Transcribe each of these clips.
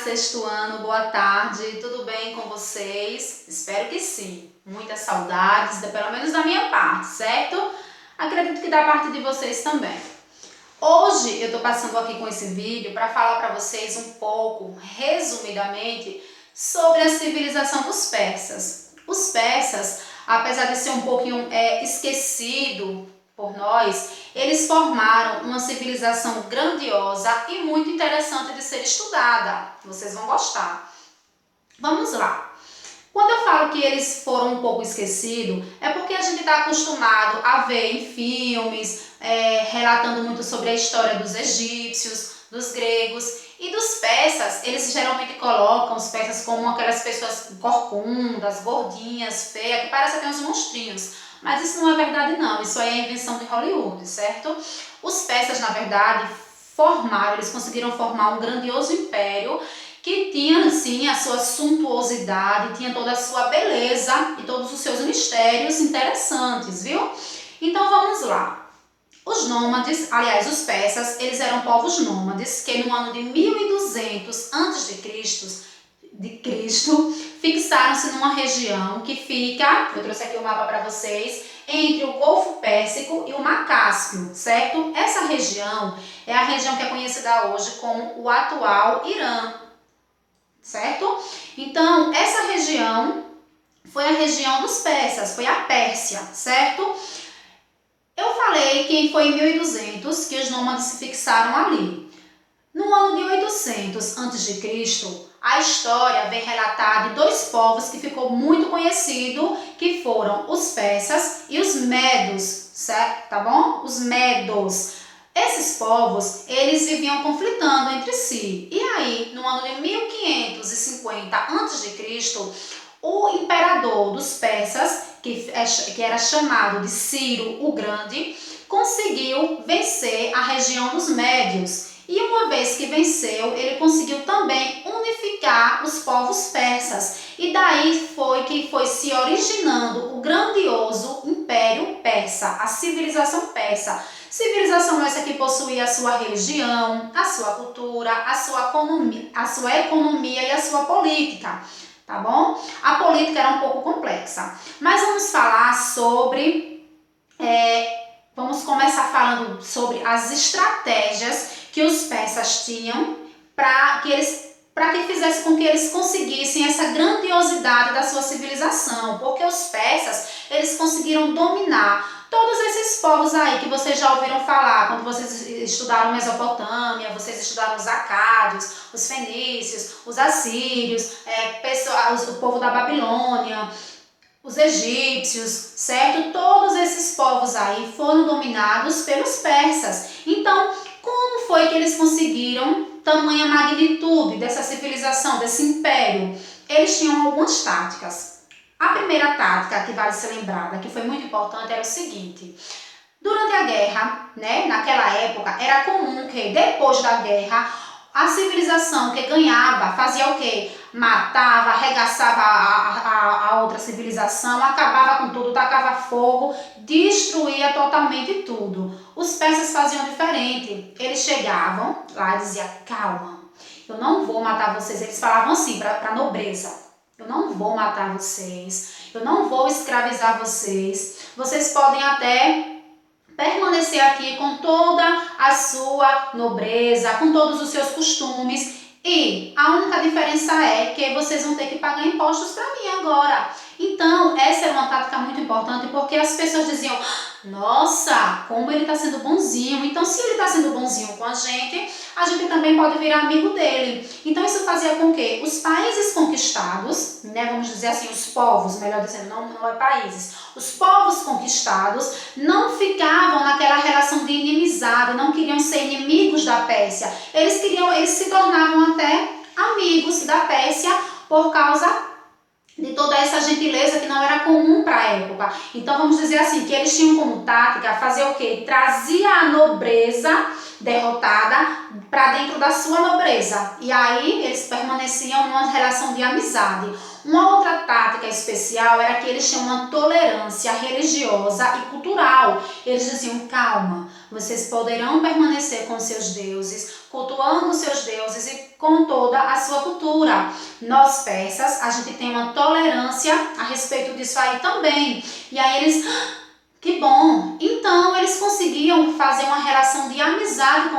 sexto ano, boa tarde, tudo bem com vocês? Espero que sim. Muitas saudades, pelo menos da minha parte, certo? Acredito que da parte de vocês também. Hoje eu tô passando aqui com esse vídeo para falar para vocês um pouco, resumidamente, sobre a civilização dos persas. Os persas, apesar de ser um pouquinho esquecido por nós, eles formaram uma civilização grandiosa e muito interessante de ser estudada. Vocês vão gostar. Vamos lá. Quando eu falo que eles foram um pouco esquecidos, é porque a gente está acostumado a ver em filmes, relatando muito sobre a história dos egípcios, dos gregos e dos persas. Eles geralmente colocam os persas como aquelas pessoas corcundas, gordinhas, feias, que parecem até uns monstrinhos. Mas isso não é verdade não, isso aí é invenção de Hollywood, certo? Os persas, na verdade, eles conseguiram formar um grandioso império que tinha, sim, a sua suntuosidade, tinha toda a sua beleza e todos os seus mistérios interessantes, viu? Então vamos lá. Os nômades, aliás, os persas, eles eram povos nômades que no ano de 1200 a.C., fixaram-se numa região que fica, eu trouxe aqui o mapa para vocês, entre o Golfo Pérsico e o Mar Cáspio, certo? Essa região é a região que é conhecida hoje como o atual Irã, certo? Então, essa região foi a região dos persas, foi a Pérsia, certo? Eu falei que foi em 1200 que os nômades se fixaram ali. No ano de 800 a.C., a história vem relatar de dois povos que ficou muito conhecido, que foram os persas e os medos, certo? Tá bom? Os medos. Esses povos, eles viviam conflitando entre si. E aí, no ano de 1550 a.C., o imperador dos persas, que era chamado de Ciro o Grande, conseguiu vencer a região dos médios. E uma vez que venceu, ele conseguiu também unificar os povos persas. E daí foi que foi se originando o grandioso Império Persa, a civilização persa. Civilização essa que possuía a sua religião, a sua cultura, a sua economia e a sua política, tá bom? A política era um pouco complexa. Mas vamos falar sobre... vamos começar falando sobre as estratégias que os persas tinham para que fizesse com que eles conseguissem essa grandiosidade da sua civilização, porque os persas, eles conseguiram dominar todos esses povos aí que vocês já ouviram falar, quando vocês estudaram Mesopotâmia, vocês estudaram os acádios, os fenícios, os assírios, o povo da Babilônia, os egípcios, certo? Todos esses povos aí foram dominados pelos persas. Então, como foi que eles conseguiram tamanha magnitude dessa civilização, desse império? Eles tinham algumas táticas. A primeira tática que vale ser lembrada, que foi muito importante, era o seguinte: durante a guerra, naquela época, era comum que depois da guerra, a civilização que ganhava fazia o quê? Matava, arregaçava a outra civilização, acabava com tudo, tacava fogo, destruía totalmente tudo. Os persas faziam diferente. Eles chegavam lá e diziam: calma, eu não vou matar vocês. Eles falavam assim para a nobreza: eu não vou matar vocês, eu não vou escravizar vocês. Vocês podem até permanecer aqui com toda a sua nobreza, com todos os seus costumes, e a única diferença é que vocês vão ter que pagar impostos para mim agora. Então, essa era uma tática muito importante, porque as pessoas diziam: nossa, como ele está sendo bonzinho. Então, se ele está sendo bonzinho com a gente também pode virar amigo dele. Então, isso fazia com que os países conquistados, vamos dizer assim, os povos, melhor dizendo, não é países, os povos conquistados não ficavam naquela relação de inimizade, não queriam ser inimigos da Pérsia. Eles se tornavam até amigos da Pérsia por causa de toda essa gentileza que não era comum para a época. Então vamos dizer assim, que eles tinham como tática fazer o quê? Trazia a nobreza derrotada para dentro da sua nobreza. E aí eles permaneciam numa relação de amizade. Uma outra tática especial era que eles tinham uma tolerância religiosa e cultural. Eles diziam: calma, vocês poderão permanecer com seus deuses, cultuando seus deuses e com toda a sua cultura. Nós persas, a gente tem uma tolerância a respeito disso aí também. E aí eles, que bom! Então eles conseguiam fazer uma relação de amizade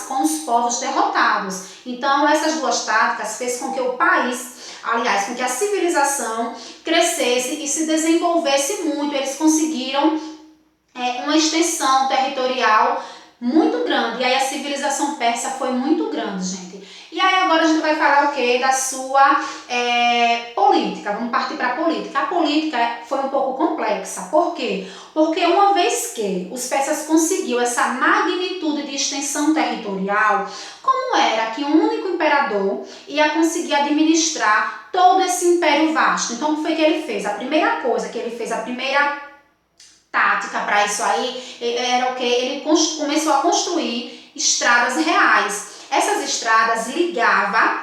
com os povos derrotados. Então essas duas táticas fez com que o país, aliás, com que a civilização crescesse e se desenvolvesse muito. Eles conseguiram uma extensão territorial muito grande. E aí a civilização persa foi muito grande, gente. E aí agora a gente vai falar o quê? Da sua política. Vamos partir para a política. A política foi um pouco complexa. Por quê? Porque uma vez que os persas conseguiu essa magnitude de extensão territorial, como era que um único imperador ia conseguir administrar todo esse império vasto? Então o que foi que ele fez? A primeira coisa que ele fez, a primeira tática para isso aí, era o que? Ele começou a construir estradas reais. Essas estradas ligavam,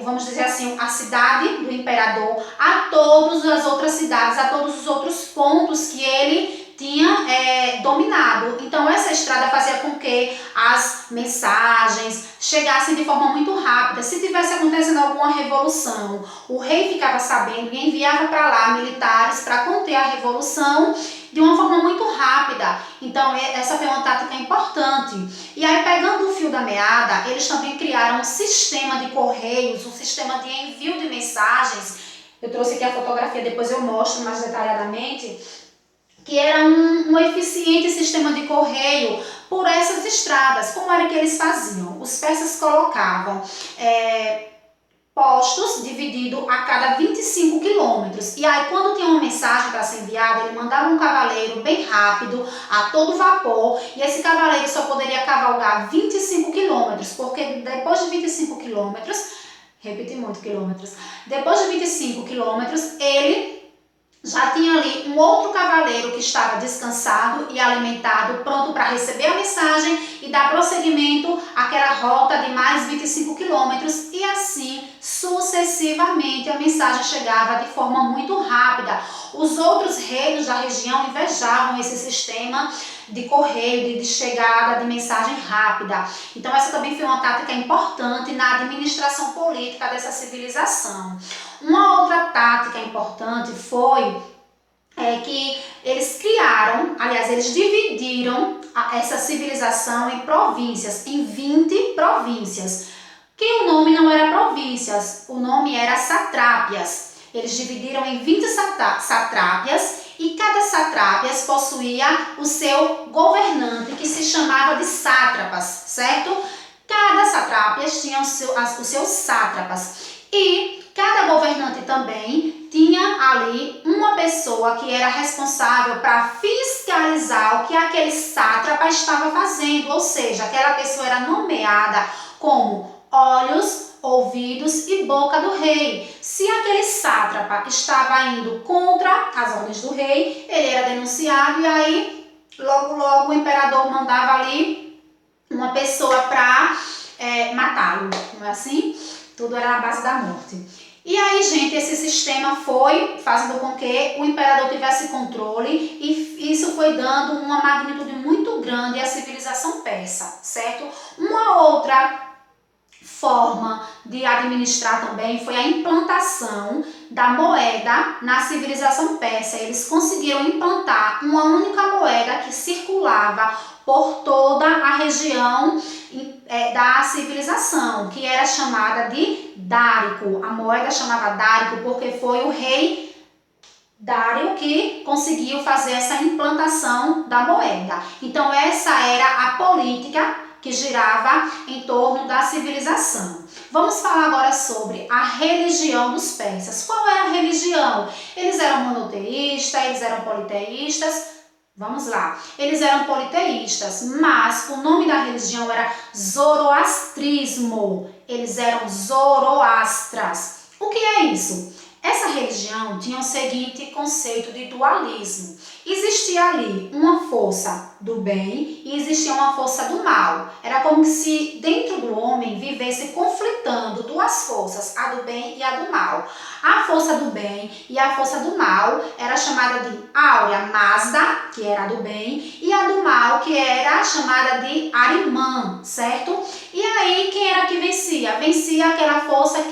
vamos dizer assim, a cidade do imperador a todas as outras cidades, a todos os outros pontos que ele tinha dominado. Então essa estrada fazia com que as mensagens chegassem de forma muito rápida. Se tivesse acontecendo alguma revolução, o rei ficava sabendo e enviava para lá militares para conter a revolução de uma forma muito rápida. Então essa foi uma tática importante. E aí, pegando o fio da meada, eles também criaram um sistema de correios, um sistema de envio de mensagens. Eu trouxe aqui a fotografia, depois eu mostro mais detalhadamente, que era um eficiente sistema de correio por essas estradas. Como era que eles faziam? Os persas colocavam postos dividido a cada 25 quilômetros. E aí, quando tinha uma mensagem para ser enviada, ele mandava um cavaleiro bem rápido, a todo vapor, e esse cavaleiro só poderia cavalgar 25 quilômetros, porque depois de 25 quilômetros, repeti muito quilômetros, depois de 25 quilômetros, ele já tinha ali um outro cavaleiro que estava descansado e alimentado, pronto para receber a mensagem e dar prosseguimento àquela rota de mais 25 quilômetros, e assim sucessivamente a mensagem chegava de forma muito rápida. Os outros reinos da região invejavam esse sistema de correio, de chegada de mensagem rápida. Então essa também foi uma tática importante na administração política dessa civilização. Uma outra tática importante foi que eles criaram, aliás, eles dividiram essa civilização em províncias, em 20 províncias. Que o nome não era províncias, o nome era satrápias. Eles dividiram em 20 satrápias e cada satrápias possuía o seu governante, que se chamava de sátrapas, certo? Cada satrápias tinha os seus sátrapas. E cada governante também tinha ali uma pessoa que era responsável para fiscalizar o que aquele sátrapa estava fazendo, ou seja, aquela pessoa era nomeada como olhos, ouvidos e boca do rei. Se aquele sátrapa estava indo contra as ordens do rei, ele era denunciado e aí logo o imperador mandava ali uma pessoa para matá-lo, não é assim? Tudo era na base da morte. E aí, gente, esse sistema foi fazendo com que o imperador tivesse controle e isso foi dando uma magnitude muito grande à civilização persa, certo? Uma outra forma de administrar também foi a implantação da moeda na civilização persa. Eles conseguiram implantar uma única moeda que circulava por toda a região da civilização, que era chamada de Dárico. A moeda chamava Dárico porque foi o rei Dário que conseguiu fazer essa implantação da moeda. Então essa era a política que girava em torno da civilização. Vamos falar agora sobre a religião dos persas. Qual era a religião? Eles eram monoteístas, eles eram politeístas. Vamos lá. Eles eram politeístas, mas o nome da religião era zoroastrismo. Eles eram zoroastras. O que é isso? Essa religião tinha o seguinte conceito de dualismo. Existia ali uma força do bem e existia uma força do mal. Era como se dentro do homem vivesse conflitando duas forças, a do bem e a do mal. A força do bem e a força do mal era chamada de Áurea Mazda, que era a do bem, e a do mal, que era chamada de Arimã, certo? E aí, quem era que vencia? Vencia aquela força